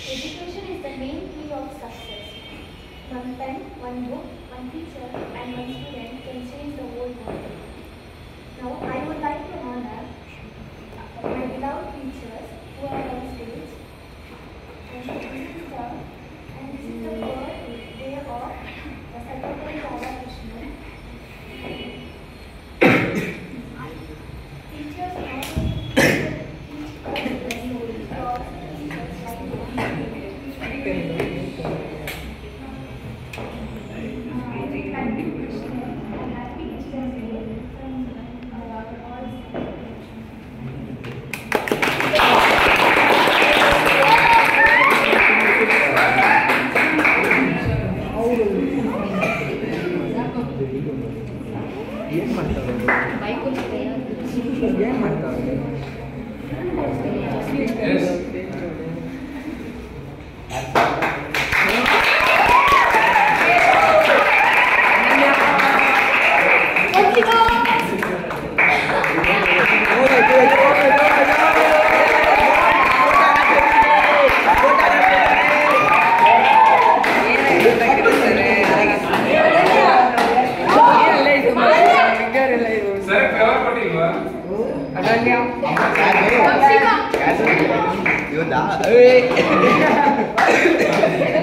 Education is the main key of success. One pen, one book, one teacher, and one student can change the whole world. Now, I would like to honor my beloved teachers who are on stage. And this is the birthday of the Sarvapalli Radhakrishnan. Teachers not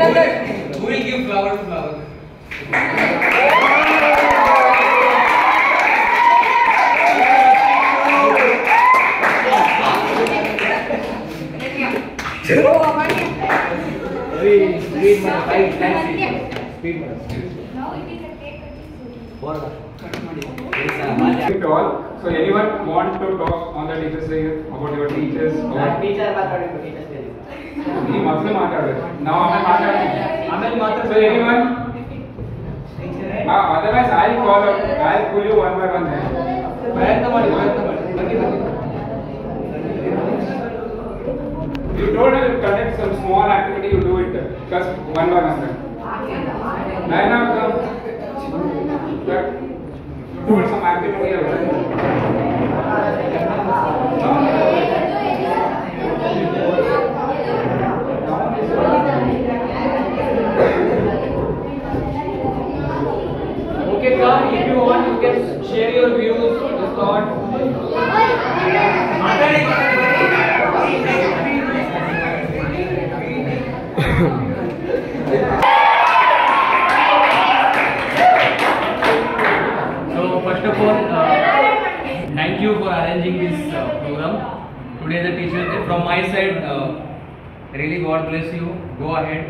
only who will give flower to flower? now it is a cake cutting. To all. So anyone want to talk on the teachers day about your teachers? Now so anyone? Otherwise I'll call up. I'll pull you one by one. You told us to conduct some small activity. You do it just one by one. Naina, come. Do some activity. Okay, come. If you want, you can share your views, your thoughts. So first of all, thank you for arranging this program. Today the Teachers Day. From my side, really God bless you. Go ahead,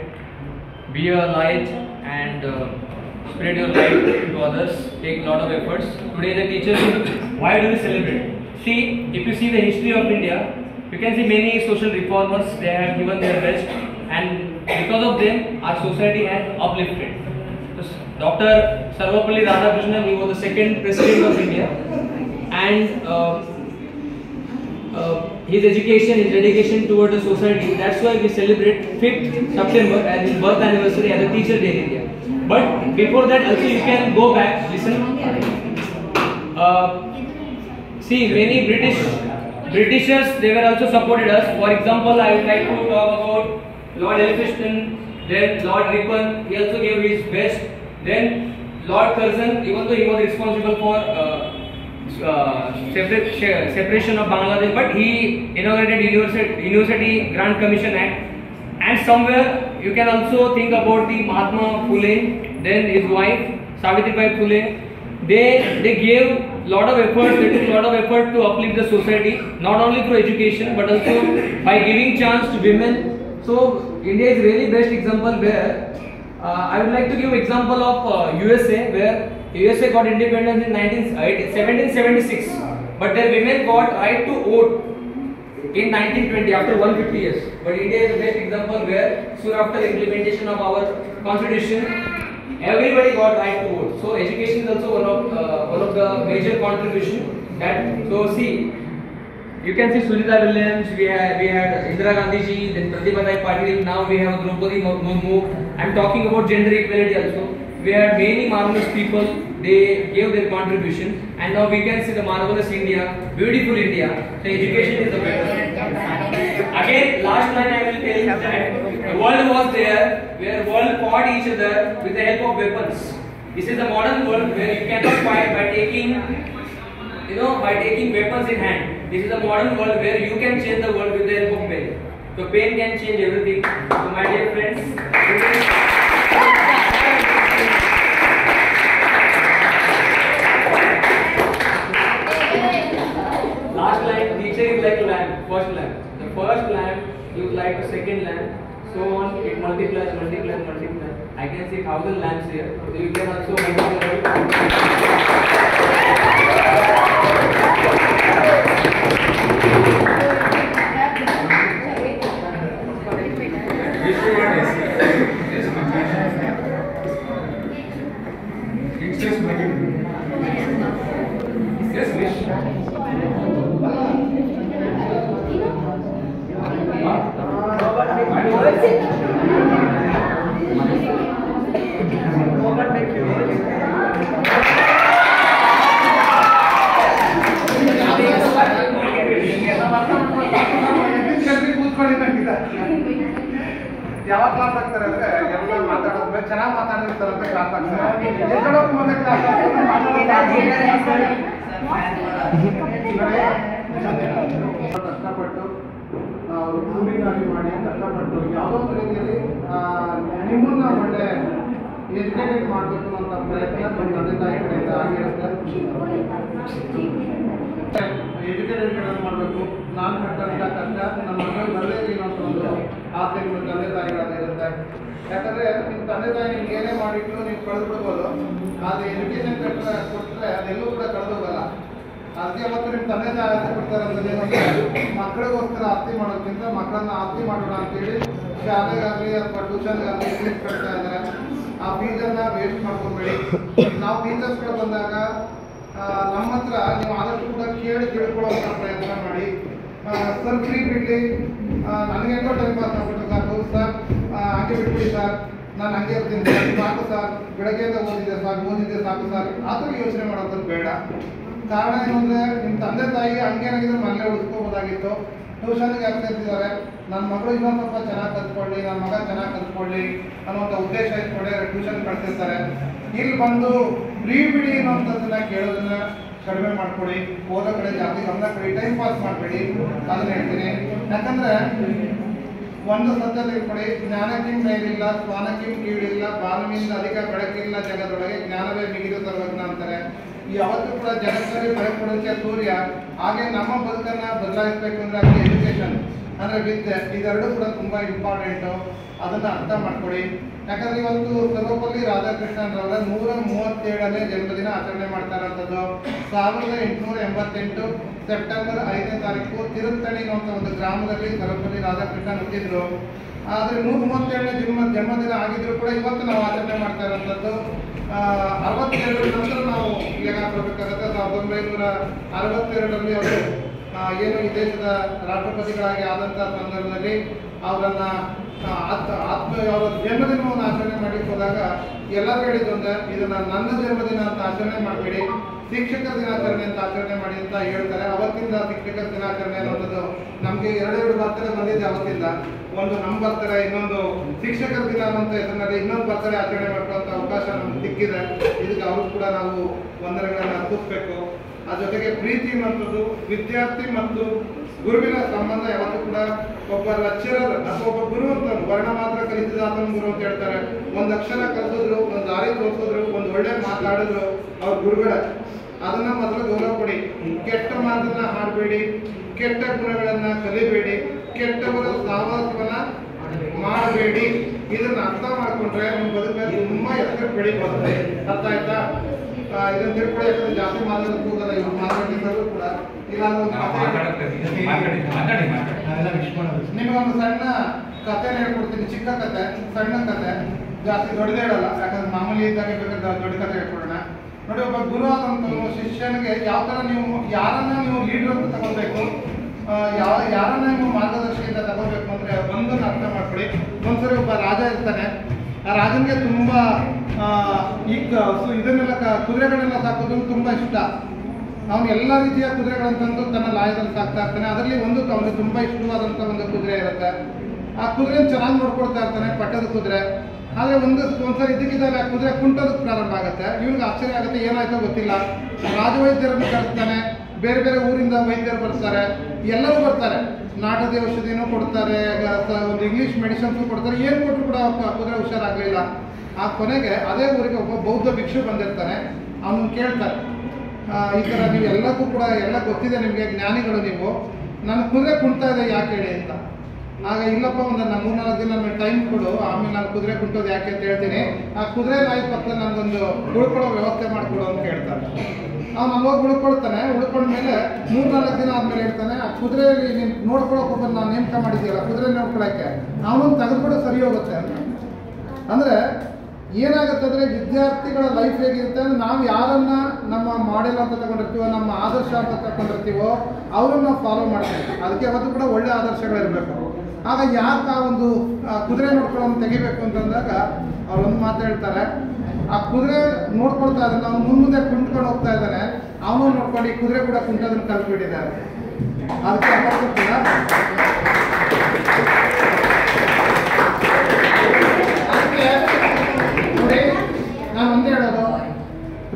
be a light and spread your light to others. Take a lot of efforts. Today the Teachers Day. Why do we celebrate? See, if you see the history of India, you can see many social reformers. They have given their best, and because of them, our society has uplifted. Dr. Sarvapalli Radhakrishnan, he was the second president of India, and his education, his dedication toward the society, that's why we celebrate 5th September as his birth anniversary as a Teacher Day in India. But before that also you can go back, listen. See, many Britishers, they were also supported us. For example, I would like to talk about Lord Elphinstone, then Lord Ripon, he also gave his best. Then Lord Curzon, even though he was responsible for separation of Bangladesh, but he inaugurated University Grant Commission Act. And somewhere you can also think about the Mahatma Phule, then his wife Savitribai Phule. They gave lot of effort. They took lot of effort to uplift the society, not only through education but also by giving chance to women. So India is really best example where I would like to give example of USA, where USA got independence in 1776, but their women got right to vote in 1920 after 150 years. But India is the best example where soon after implementation of our constitution, everybody got right to vote. So education is also one of the major contribution. So see, you can see Sunita Williams, we had Indira Gandhi ji, then Pratibha Rai Patil, now we have Draupadi Murmu. I am talking about gender equality also. We had many marvelous people they gave their contribution, and now we can see the marvelous India, beautiful India. So education is the better. Again, last line I will tell that the world was there where world fought each other with the help of weapons. This is the modern world where you cannot fight by taking, by taking weapons in hand. This is the modern world where you can change the world with the help of pen. So pen can change everything. So my dear friends, last line, teacher is like a lamp, first lamp. The first lamp is like the second lamp. So on, it multiplies. I can see 1,000 lamps here. So you can also multiply. ಯಾವ class ಆಗ್ತಾರೆ ಅಂದ್ರೆ ಎಲ್ಲ ಮಾತಾಡೋದ್ರೆ ಚೆನ್ನಾಗಿ ಮಾತಾಡಿರ್ತಾರೆ ಅಂತ class ಆಗ್ತಾರೆ. ಎಷ್ಟೊಂದು ಮುಂದೆ class ಕಷ್ಟಪಟ್ಟು ಅವರು ಕೂಲಿಗಾಗಿ ಮಾಡಿ ಕಷ್ಟಪಟ್ಟು ಯಾವುದೋ ಒಂದು ರೀತಿಯಲ್ಲಿ ನಿಮ್ಮನ್ನ ಒಳ್ಳೆ ಎಜುಕೇಟೆಡ್ ಮಾಡಬೇಕು ಅಂತ ಪ್ರಯತ್ನ ನಮ್ಮ ತಂದೆ ತಾಯಿ ಕಡೆಯಿಂದ ಆಗಿರುತ್ತೆ. ಎಜುಕೇಟೆಡ್ ಮಾಡಬೇಕು, ನಾನು ಕಟ್ಟಂತ ಕಷ್ಟ ನಮ್ಮ ಮಕ್ಕಳು ಬರಲೇಬೇಕು ಅನ್ನೋ ಒಂದು ಆಸೆ ನಿಮ್ಮ ತಂದೆ ತಾಯಿಗಳಾಗಿರುತ್ತೆ. ಯಾಕಂದ್ರೆ ನಿಮ್ಮ ತಂದೆ ತಾಯಿ ನಿಮ್ಗೆ ಏನೇ ಮಾಡಿಟ್ಟು ನೀವು ಕಳೆದು ಬಿಡ್ಬೋದು, ಆದರೆ ಎಜುಕೇಶನ್ ಕೊಟ್ಟರೆ ಅದೆಲ್ಲೂ ಕೂಡ ಕಳೆದೋಗಲ್ಲ. ಅದಕ್ಕೆ ಮತ್ತು ನಿಮ್ಮ ತಂದೆ ತಾಯಿ ಆಸೆ ಕೊಡ್ತಾರೆ ಅಂತಂದ್ರೆ ಮಕ್ಕಳಿಗೋಸ್ಕರ ಆಸ್ತಿ ಮಾಡೋದಕ್ಕಿಂತ ಮಕ್ಕಳನ್ನ ಆಸ್ತಿ ಮಾಡೋಣ ಅಂತೇಳಿ ಶಾಲೆಗಾಗಲಿ ಅಥವಾ ಟ್ಯೂಷನ್ಗಾಗಲಿ ಫೀಸ್ ಕಟ್ತಾ ಇದ್ದಾರೆ. ಆ ಫೀಸನ್ನು ವೇಸ್ಟ್ ಮಾಡ್ಕೊಬೇಡಿ. ನಾವು ಟೀಚರ್ಸ್ಗಳು ಬಂದಾಗ ನಮ್ಮ ಹತ್ರ ನೀವು ಆದಷ್ಟು ಕೂಡ ತಿಳ್ಕೊಳ್ಳೋಂಥ ಪ್ರಯತ್ನ ಮಾಡಿ. ಸರ್ ಫ್ರೀ ಬಿಡಲಿ, ನನಗೆ ಹೆಂಗೋ ಟೈಮ್ ಪಾಸ್ ಆಗ್ಬಿಟ್ಟು ಸಾಕು ಸರ್, ಹಾಗೆ ಬಿಟ್ಬಿಡಿ ಸರ್, ನಾನು ಹಂಗೆ ಇರ್ತೀನಿ ಸರ್, ಸಾಕು ಸರ್, ಬೆಳಗ್ಗೆಯಿಂದ ಓದಿದ್ದೆ ಸಾಕು ಸರ್, ಆ ಥರ ಯೋಚನೆ ಮಾಡೋದು ಬೇಡ. ಕಾರಣ ಏನು ಅಂದರೆ ನಿಮ್ಮ ತಂದೆ ತಾಯಿ ಹಂಗೇನಾಗಿದ್ರೆ ಮನೇಲೆ ಉಳಿಸ್ಕೋಬೋದಾಗಿತ್ತು. ಟ್ಯೂಷನ್ಗೆ ಆಗ್ತಿದ್ದಾರೆ, ನನ್ನ ಮಗಳು ಇನ್ನೊಂದು ಸ್ವಲ್ಪ ಚೆನ್ನಾಗಿ ಕಲ್ತ್ಕೊಳ್ಳಿ, ನನ್ನ ಮಗ ಚೆನ್ನಾಗಿ ಕಲ್ತ್ಕೊಳ್ಳಿ ಅನ್ನೋಂಥ ಉದ್ದೇಶ ಇಟ್ಕೊಂಡೆ ಟ್ಯೂಷನ್ ಕಳ್ತಿರ್ತಾರೆ. ಇಲ್ಲಿ ಬಂದು ಫ್ರೀ ಬಿಡಿ ಅನ್ನೋಂಥದ್ದನ್ನ ಕೇಳೋದನ್ನ ಕಡಿಮೆ ಮಾಡ್ಕೊಡಿ, ಓದೋ ಕಡೆ ಜಾಸ್ತಿ ಗಮನ ಕೊಡಿ, ಟೈಮ್ ಪಾಸ್ ಮಾಡಬೇಡಿ ಅದನ್ನ ಹೇಳ್ತೀನಿ. ಯಾಕಂದ್ರೆ ಒಂದು ಸತ್ಯದ ಕೊಡಿ, ಜ್ಞಾನಕ್ಕಿಂ ಮೇಲಿಲ್ಲ ಸ್ವಾನಕ್ಕಿಂ ಕೀಳಿಲ್ಲ, ಬಾಲನಿಂದ ಅಧಿಕ ಬೆಳಕಿಲ್ಲ ಜಗದೊಳಗೆ, ಜ್ಞಾನವೇ ಮಿಗಿದು ಸರ್ವಜ್ಞ ಅಂತಾರೆ. ಯಾವತ್ತೂ ಕೂಡ ಜಗತ್ತಲ್ಲಿ ಬೆಳಕೊಡೋಕ್ಕೆ ಸೂರ್ಯ. ಹಾಗೆ ನಮ್ಮ ಬದುಕನ್ನ ಬದಲಾಯಿಸಬೇಕು ಅಂದ್ರೆ ಅಲ್ಲಿ ಎಜುಕೇಶನ್ ಅಂದ್ರೆ ವಿದ್ಯೆ, ಇದೆರಡು ಕೂಡ ತುಂಬಾ ಇಂಪಾರ್ಟೆಂಟು. ಅದನ್ನ ಅರ್ಥ ಮಾಡ್ಕೊಡಿ. ಯಾಕಂದ್ರೆ ಇವತ್ತು ಸರ್ವಪಲ್ಲಿ ರಾಧಾಕೃಷ್ಣನ್ರವರ 137ನೇ ಜನ್ಮದಿನ ಆಚರಣೆ ಮಾಡ್ತಾ ಇರೋಂಥದ್ದು 1888 ಸೆಪ್ಟೆಂಬರ್ 5ನೇ ತಾರೀಕು ತಿರುತ್ತಣಿ ಅನ್ನುವಂಥ ಒಂದು ಗ್ರಾಮದಲ್ಲಿ ಸರ್ವಪಲ್ಲಿ ರಾಧಾಕೃಷ್ಣನ್ ಹುಟ್ಟಿದ್ರು. ಆದರೆ 137ನೇ ಜನ್ಮದಿನ ಆಗಿದ್ರು ಕೂಡ ಇವತ್ತು ನಾವು ಆಚರಣೆ ಮಾಡ್ತಾ ಇರೋಂಥದ್ದು 62 ನಂತರ ನಾವು ಲೆಕ್ಕ ಹಾಕಬೇಕಾಗುತ್ತೆ. 1962ರಲ್ಲಿ ಅವರು ಏನು ಈ ದೇಶದ ರಾಷ್ಟ್ರಪತಿಗಳಾಗಿ ಆದಂಥ ಸಂದರ್ಭದಲ್ಲಿ ಅವರನ್ನ ಅವರ ಜನ್ಮದಿನವನ್ನು ಆಚರಣೆ ಮಾಡಲಿಕ್ಕೆ ಹೋದಾಗ ಎಲ್ಲರೂ ಹೇಳಿದ್ದೊಂದೇ, ಇದನ್ನ ನನ್ನ ಜನ್ಮದಿನ ಅಂತ ಆಚರಣೆ ಮಾಡಬೇಡಿ, ಶಿಕ್ಷಕರ ದಿನಾಚರಣೆ ಅಂತ ಆಚರಣೆ ಮಾಡಿ ಅಂತ ಹೇಳ್ತಾರೆ. ಅವತ್ತಿಂದ ಶಿಕ್ಷಕರ ದಿನಾಚರಣೆ ಅನ್ನೋದು ನಮಗೆ ಎರಡು ಬರ್ತಡೇ ಬಂದಿದೆ. ಅವತ್ತಿಂದ ಒಂದು ನಮ್ಮ ಬರ್ತಡೇ, ಇನ್ನೊಂದು ಶಿಕ್ಷಕರ ದಿನ ಅನ್ನೋಂಥ ಹೆಸರಿನಲ್ಲಿ ಇನ್ನೊಂದು ಬರ್ತಡೇ ಆಚರಣೆ ಮಾಡುವಂಥ ಅವಕಾಶ ನಮ್ಗೆ ಸಿಕ್ಕಿದೆ. ಇದಕ್ಕೆ ಅವರು ಕೂಡ ನಾವು ವಂದನೆಗಳನ್ನು ಅರ್ಪಿಸಬೇಕು. ಆ ಜೊತೆಗೆ ಪ್ರೀತಿ ಅನ್ನುವಂಥದ್ದು ವಿದ್ಯಾರ್ಥಿ ಮತ್ತು ಗುರುವಿನ ಸಂಬಂಧ ಯಾವತ್ತೂ ಕೂಡ ಒಬ್ಬ ಲೆಕ್ಚರರ್ ಅಥವಾ ಒಬ್ಬ ಗುರು ಅಂತ ವರ್ಣ ಮಾತ್ರ ಕಲಿಸಿದ ಆತನ ಗುರು ಅಂತ ಹೇಳ್ತಾರೆ. ಒಂದು ಅಕ್ಷರ ಕಲಿಸಿದ್ರು, ಒಂದು ದಾರಿ ತೋರಿಸಿದ್ರು, ಒಂದು ಒಳ್ಳೆ ಮಾತಾಡಿದ್ರು ಅವ್ರ ಗುರುಗಳ, ಅದನ್ನ ಮೊದಲು ಗೌರವ ಕೊಡಿ. ಕೆಟ್ಟ ಮಾತನ್ನ ಹಾಡಬೇಡಿ, ಕೆಟ್ಟ ಗುಣಗಳನ್ನ ಕಲಿಬೇಡಿ, ಕೆಟ್ಟವರ ಸಹವಾಸವನ್ನ ಮಾಡಬೇಡಿ. ಇದನ್ನ ಅರ್ಥ ಮಾಡ್ಕೊಂಡ್ರೆ ನಿಮ್ಮ ಬದುಕಲ್ಲಿ ತುಂಬಾ ಎತ್ತರ ಬೆಳಿಬಹುದು. ಅರ್ಥ ಆಯ್ತಾ? ಇದನ್ನ ತಿಳ್ಕೊಳ್ಳಿ. ಯಾಕಂದ್ರೆ ಜಾಸ್ತಿ ಮಾತಾಡೋದು ಹೋಗಲ್ಲ, ಇವ್ರು ಮಾತಾಡಿದ್ರು ಕೂಡ ನಿಮಗೊಂದು ಸಣ್ಣ ಕಥೆನ ಹೇಳ್ಕೊಡ್ತೀನಿ. ಚಿಕ್ಕ ಕಥೆ, ಸಣ್ಣ ಕಥೆ, ಜಾಸ್ತಿ ದೊಡ್ಡದೇ ಹೇಳಲ್ಲ. ಯಾಕಂದ್ರೆ ಮಾಮೂಲಿ ಇದ್ದಾಗ ಬೇಕಾದ್ರೆ ದೊಡ್ಡ ಕಥೆ ಹೇಳ್ಕೊಡೋಣ. ನೋಡಿ, ಒಬ್ಬ ಗುರು ಆದಂಥವ್ರು ಶಿಷ್ಯನಿಗೆ ಯಾವ ಥರ ಯಾರನ್ನ ನೀವು ಲೀಡರ್ ಅಂತ ತಗೋಬೇಕು, ಯಾರನ್ನ ನೀವು ಮಾರ್ಗದರ್ಶಿಯಿಂದ ತಗೋಬೇಕು ಅಂದ್ರೆ ಒಂದನ್ನು ಅರ್ಥ ಮಾಡ್ಕೊಳ್ಳಿ. ಒಂದ್ಸರಿ ಒಬ್ಬ ರಾಜ ಇರ್ತಾನೆ. ಆ ರಾಜನಿಗೆ ತುಂಬಾ ಇದನ್ನೆಲ್ಲ ಕುದುರೆಗಳನ್ನೆಲ್ಲ ಸಾಕೋದು ತುಂಬ ಇಷ್ಟ. ಅವನು ಎಲ್ಲ ರೀತಿಯ ಕುದುರೆಗಳಂತಂದು ತನ್ನ ಲಾಯದಲ್ಲಿ ಸಾಕ್ತಾ ಇರ್ತಾನೆ. ಅದರಲ್ಲಿ ಒಂದು ಅವನಿಗೆ ತುಂಬ ಇಷ್ಟವಾದಂಥ ಒಂದು ಕುದುರೆ ಇರುತ್ತೆ. ಆ ಕುದುರೆನ ಚೆನ್ನಾಗಿ ನೋಡ್ಕೊಳ್ತಾ ಇರ್ತಾನೆ, ಪಟ್ಟದ ಕುದುರೆ. ಆದರೆ ಒಂದ್ಸರಿ ಇದ್ದಕ್ಕಿದ್ದಾಗ ಆ ಕುದುರೆ ಕುಂಟೋದಕ್ಕೆ ಪ್ರಾರಂಭ ಆಗುತ್ತೆ. ಇವ್ನಿಗೆ ಆಶ್ಚರ್ಯ ಆಗುತ್ತೆ, ಏನಾಯ್ತೋ ಗೊತ್ತಿಲ್ಲ. ರಾಜವೈದ್ಯರನ್ನು ಕಳಿಸ್ತಾನೆ, ಬೇರೆ ಬೇರೆ ಊರಿಂದ ವೈದ್ಯರು ಬರ್ತಾರೆ, ಎಲ್ಲರೂ ಬರ್ತಾರೆ. ನಾಟದ ಔಷಧಿನೂ ಕೊಡ್ತಾರೆ, ಒಂದು ಇಂಗ್ಲೀಷ್ ಮೆಡಿಸಿನ್ಸು ಕೊಡ್ತಾರೆ. ಏನು ಕೊಟ್ಟರು ಕೂಡ ಕುದುರೆ ಹುಷಾರಾಗಲಿಲ್ಲ. ಆ ಕೊನೆಗೆ ಅದೇ ಊರಿಗೆ ಒಬ್ಬ ಬೌದ್ಧ ಭಿಕ್ಷು ಬಂದಿರ್ತಾನೆ. ಅವನು ಕೇಳ್ತಾರೆ, ಈ ಥರ ನೀವು ಎಲ್ಲಕ್ಕೂ ಕೂಡ ಎಲ್ಲ ಗೊತ್ತಿದೆ ನಿಮಗೆ, ಜ್ಞಾನಿಗಳು ನೀವು, ನನ್ನ ಕುದುರೆ ಕುಣ್ತಾ ಇದೆ ಯಾಕೆ ಹೇಳಿ ಅಂತ. ಆಗ ಇಲ್ಲಪ್ಪ, ಒಂದು 3-4 ದಿನ ನಮಗೆ ಟೈಮ್ ಕೊಡು, ಆಮೇಲೆ ನಾನು ಕುದುರೆ ಕುಂಟೋದು ಯಾಕೆ ಅಂತ ಹೇಳ್ತೀನಿ. ಆ ಕುದುರೆ ನಾಯಿ ಪಕ್ಕದಲ್ಲಿ ನನಗೊಂದು ಉಳ್ಕೊಳ್ಳೋ ವ್ಯವಸ್ಥೆ ಮಾಡಿಕೊಡು ಅಂತ ಕೇಳ್ತಾರೆ. ಅವ್ನು ಅಲ್ಲೋಗಿ ಉಳ್ಕೊಳ್ತಾನೆ. ಉಳ್ಕೊಂಡ್ಮೇಲೆ 3-4 ದಿನ ಆದಮೇಲೆ ಹೇಳ್ತಾನೆ, ಆ ಕುದುರೆಯಲ್ಲಿ ನೀನು ನೋಡ್ಕೊಳಕ್ಕೆ ಒಬ್ಬ ನಾನು ನೇಮಕ ಮಾಡಿದ್ದೀವಲ್ಲ ಕುದುರೆ ನೋಡ್ಕೊಳಕ್ಕೆ, ಅವನನ್ನು ತೆಗೆದುಬಿಡು, ಸರಿ ಹೋಗುತ್ತೆ ಅಂತ. ಅಂದರೆ ಏನಾಗುತ್ತೆ ಅಂದರೆ, ವಿದ್ಯಾರ್ಥಿಗಳ ಲೈಫ್ ಹೇಗಿರುತ್ತೆ ಅಂದರೆ, ನಾವು ಯಾರನ್ನ ನಮ್ಮ ಮಾಡೆಲ್ ಅಂತ ತಗೊಂಡಿರ್ತೀವೋ, ನಮ್ಮ ಆದರ್ಶ ಅಂತ ತಗೊಂಡಿರ್ತೀವೋ ಅವ್ರನ್ನ ನಾವು ಫಾಲೋ ಮಾಡ್ತೀವಿ. ಅದಕ್ಕೆ ಯಾವತ್ತೂ ಕೂಡ ಒಳ್ಳೆ ಆದರ್ಶಗಳಿರಬೇಕು. ಆಗ ಯಾಕೆ ಆ ಒಂದು ಕುದುರೆ ನೋಡ್ಕೊಳ್ಳೋನು ತೆಗಿಬೇಕು ಅಂತಂದಾಗ ಅವ್ರೊಂದು ಮಾತು ಹೇಳ್ತಾರೆ, ಆ ಕುದುರೆ ನೋಡ್ಕೊಳ್ತಾ ಇದ್ದಾನೆ, ಅವ್ನು ಮುಂದೆ ಕುಂಟ್ಕೊಂಡು ಹೋಗ್ತಾ ಇದ್ದಾನೆ, ಅವನು ನೋಡ್ಕೊಂಡು ಈ ಕುದುರೆ ಕೂಡ ಕುಂಟೋದನ್ನು ಕಲ್ತ್ಬಿಟ್ಟಿದ್ದಾರೆ. ಅದಕ್ಕೆ ನೋಡಿ, ನಾನು ಒಂದೇ ಹೇಳೋದು,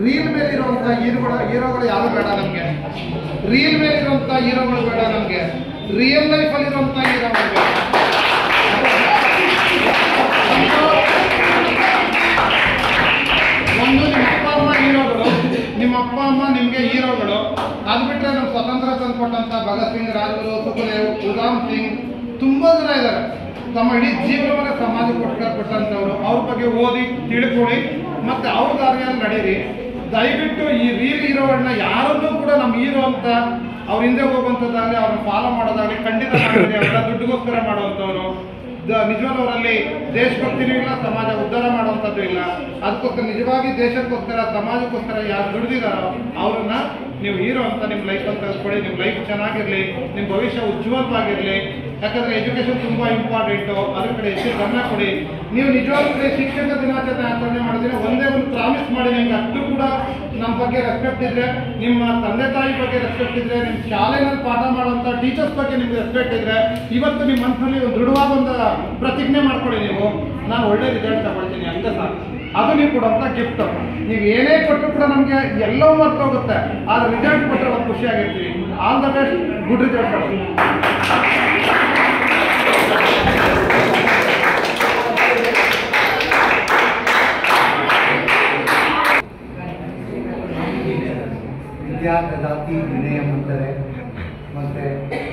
ರೀಲ್ ಮೇಲಿರುವಂಥ ಹೀರೋಗಳು ಯಾರು ಬೇಡ ನಮಗೆ. ರೀಲ್ ಮೇಲಿರುವಂಥ ಹೀರೋಗಳು ಬೇಡ ನಮಗೆ, ರಿಯಲ್ ಲೈಫಲ್ಲಿರುವಂಥ ಹೀರೋಗಳು ಬೇಡ. ಒಂದು ನಿಮ್ಮ ಅಪ್ಪ ಅಮ್ಮ ಹೀರೋಗಳು, ನಿಮ್ಮ ಅಪ್ಪ ಅಮ್ಮ ನಿಮಗೆ ಹೀರೋಗಳು. ಅದು ಬಿಟ್ಟರೆ ನಮ್ಮ ಸ್ವತಂತ್ರ ತಂದುಕೊಟ್ಟಂಥ ಭಗತ್ ಸಿಂಗ್, ರಾಜ್ಗುರು, ಸುಖದೇವ್, ಉಧಾಮ್ ಸಿಂಗ್, ತುಂಬ ಜನ ಇದ್ದಾರೆ. ತಮ್ಮ ಇಡೀ ಜೀವನವನ್ನ ಸಮಾಜಕ್ಕೆ ಕೊಟ್ಟಂಥವ್ರು. ಅವ್ರ ಬಗ್ಗೆ ಓದಿ ತಿಳ್ಕೊಳ್ಳಿ, ಮತ್ತು ಅವ್ರ ದಾರಿಯಲ್ಲಿ ನಡೀರಿ. ದಯವಿಟ್ಟು ಈ ರೀಲ್ ಹೀರೋಗಳನ್ನ ಯಾರನ್ನೂ ಕೂಡ ನಮ್ಮ ಹೀರೋ ಅಂತ ಅವ್ರ ಹಿಂದೆ ಹೋಗುವಂಥದ್ದಾಗಲಿ, ಅವ್ರನ್ನ ಫಾಲೋ ಮಾಡೋದಾಗಲಿ ಖಂಡಿತ ಮಾಡಿದ್ರೆ ಅವರೆಲ್ಲ ದುಡ್ಡುಗೋಸ್ಕರ ಮಾಡುವಂಥವ್ರು. ನಿಜವಾಗ್ಲೂ ಅವರಲ್ಲಿ ದೇಶಭಕ್ತಿನೂ ಇಲ್ಲ, ಸಮಾಜ ಉದ್ಧಾರ ಮಾಡುವಂಥದ್ದು ಇಲ್ಲ. ಅದಕ್ಕೋಸ್ಕರ ನಿಜವಾಗಿ ದೇಶಕ್ಕೋಸ್ಕರ, ಸಮಾಜಕ್ಕೋಸ್ಕರ ಯಾರು ದುಡಿದಿದ್ದಾರೋ ಅವ್ರನ್ನ ನೀವು ಹೀರೋ ಅಂತ ನಿಮ್ಮ ಲೈಫಲ್ಲಿ ತೆಗೆದುಕೊಳ್ಳಿ. ನಿಮ್ಮ ಲೈಫ್ ಚೆನ್ನಾಗಿರಲಿ, ನಿಮ್ಮ ಭವಿಷ್ಯ ಉಜ್ವಲವಾಗಿರಲಿ. ಯಾಕಂದರೆ ಎಜುಕೇಷನ್ ತುಂಬ ಇಂಪಾರ್ಟೆಂಟು, ಅದ್ರ ಕಡೆ ಹೆಚ್ಚು ಗಮನ ಕೊಡಿ. ನೀವು ನಿಜವಾಗ್ಲೂ ಶಿಕ್ಷಕ ದಿನಾಚರಣೆ ಆಚರಣೆ ಮಾಡಿದ್ರೆ ಒಂದೇ ಒಂದು ಪ್ರಾಮಿಸ್ ಮಾಡಿ, ನಿಮ್ಗೆ ಅಷ್ಟು ಕೂಡ ನಮ್ಮ ಬಗ್ಗೆ ರೆಸ್ಪೆಕ್ಟ್ ಇದ್ರೆ, ನಿಮ್ಮ ತಂದೆ ತಾಯಿ ಬಗ್ಗೆ ರೆಸ್ಪೆಕ್ಟ್ ಇದ್ರೆ, ನಿಮ್ಮ ಶಾಲೆಯಲ್ಲಿ ಪಾಠ ಮಾಡುವಂಥ ಟೀಚರ್ಸ್ ಬಗ್ಗೆ ನಿಮ್ಗೆ ರೆಸ್ಪೆಕ್ಟ್ ಇದ್ರೆ, ಇವತ್ತು ನಿಮ್ಮ ಮನಸ್ಸಲ್ಲಿ ಒಂದು ದೃಢವಾದ ಒಂದು ಪ್ರತಿಜ್ಞೆ ಮಾಡ್ಕೊಳ್ಳಿ, ನೀವು ನಾನು ಒಳ್ಳೆ ರಿಸಲ್ಟ್ ತಗೊಳ್ತೀನಿ ಅಂತ ಸಾಕು. ಅದು ನೀವು ಕೊಡುವಂಥ ಗಿಫ್ಟ್. ನೀವು ಏನೇ ಕೊಟ್ಟರು ಕೂಡ ನಮಗೆ ಎಲ್ಲವೂ ಮರ್ತು ಹೋಗುತ್ತೆ, ಆದರೆ ರಿಸಲ್ಟ್ ಕೊಟ್ಟರೆ ಒಂದು ಖುಷಿಯಾಗಿರ್ತೀವಿ. All the best, good result ಕೊಡಿ. ವಿದ್ಯಾ ದದಾತಿ ವಿನಯಂ ಅಂತಾರೆ. ಮತ್ತು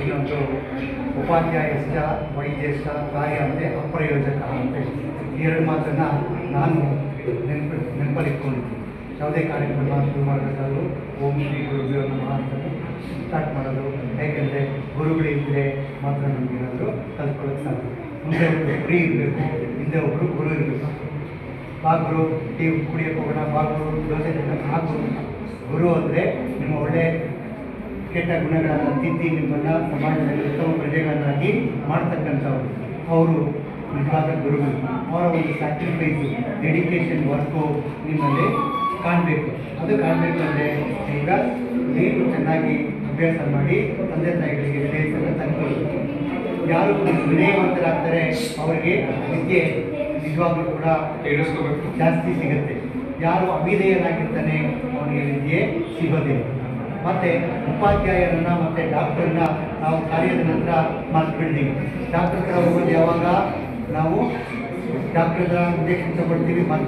ಇನ್ನೊಂದು ಉಪಾಧ್ಯಾಯಶ್ಚ ವೈದ್ಯಶ್ಚ ಕಾರ್ಯ ಅಂತೆ ಅಪ್ರಯೋಜಕ ಅಂತೆ. ಈ ಎರಡು ಮಾತನ್ನು ನಾನು ನೆನಪಲ್ಲಿಟ್ಕೊಂಡಿದ್ದೀನಿ. ಯಾವುದೇ ಕಾರ್ಯಕ್ರಮ ಶುರು ಮಾಡಬೇಕಾದ್ರೂ ಓಂ ಶ್ರೀ ಗುರುಭ್ಯೋ ನಮಃ ಅಂತ ಸ್ಟಾರ್ಟ್ ಮಾಡೋದು. ಯಾಕೆಂದರೆ ಗುರುಗಳಿದ್ದರೆ ಮಾತ್ರ ನಮಗೇನಾದರೂ ಕಲ್ತ್ಕೊಳ್ಳೋಕ್ಕೆ ಸಾಧ್ಯ. ಮುಂದೆ ಒಬ್ಬರು ಫ್ರೀ ಇರಬೇಕು, ಹಿಂದೆ ಒಬ್ಬರು ಗುರು ಇರಬೇಕು. ಬಾ ಗುರು ಟೀ ಕುಡಿಯೋಕ್ಕೆ ಹೋಗೋಣ, ಬಾ ಗುರು ದೋಸೆ ತಿನ್ನೋಣ, ಆ ಗುರು ಅಂದರೆ ನಿಮ್ಮ ಒಳ್ಳೆ ಕೆಟ್ಟ ಗುಣಗಳನ್ನು ತಿದ್ದಿ ನಿಮ್ಮನ್ನು ಸಮಾಜದಲ್ಲಿ ಉತ್ತಮ ಪ್ರಜೆಗಳನ್ನಾಗಿ ಮಾಡ್ತಕ್ಕಂಥವ್ರು. ಅವರು ನಿಜವಾದ ಗುರುಗಳು. ಅವರ ಒಂದು ಸ್ಯಾಕ್ರಿಫೈಸು, ಡೆಡಿಕೇಶನ್, ವರ್ಕು ನಿಮ್ಮಲ್ಲಿ ಕಾಣಬೇಕು. ಅದು ಕಾಣಬೇಕು ಅಂದರೆ ಈಗ ನೀವು ಚೆನ್ನಾಗಿ ಅಭ್ಯಾಸ ಮಾಡಿ ತಂದೆ ತಾಯಿಗಳಿಗೆ ವಿನಯವನ್ನು ತಂದುಕೊಳ್ಳಿ. ಯಾರು ವಿನಯವಂತರಾಗ್ತಾರೆ ಅವರಿಗೆ ವಿದ್ಯೆ ನಿಜವಾಗ್ಲೂ ಕೂಡ ಜಾಸ್ತಿ ಸಿಗುತ್ತೆ. ಯಾರು ಅವಿಧೇಯನಾಗಿರ್ತಾನೆ ಅವನಿಗೆ ವಿದ್ಯೆ ಸಿಗೋದಿಲ್ಲ. ಮತ್ತು ಉಪಾಧ್ಯಾಯರನ್ನ ಮತ್ತು ಡಾಕ್ಟರ್ನ ನಾವು ಕಾರ್ಯದ ನಂತರ ಮಾತು ಬಿಡ್ತೀವಿ. ಡಾಕ್ಟರ್ ಹತ್ರ ಹೋಗೋದು ಯಾವಾಗ ನಾವು ಡಾಕ್ಟರ್ ಹತ್ರ ಇಂಜೆಕ್ಷನ್ ತಗೊಳ್ತೀವಿ, ಮಾತು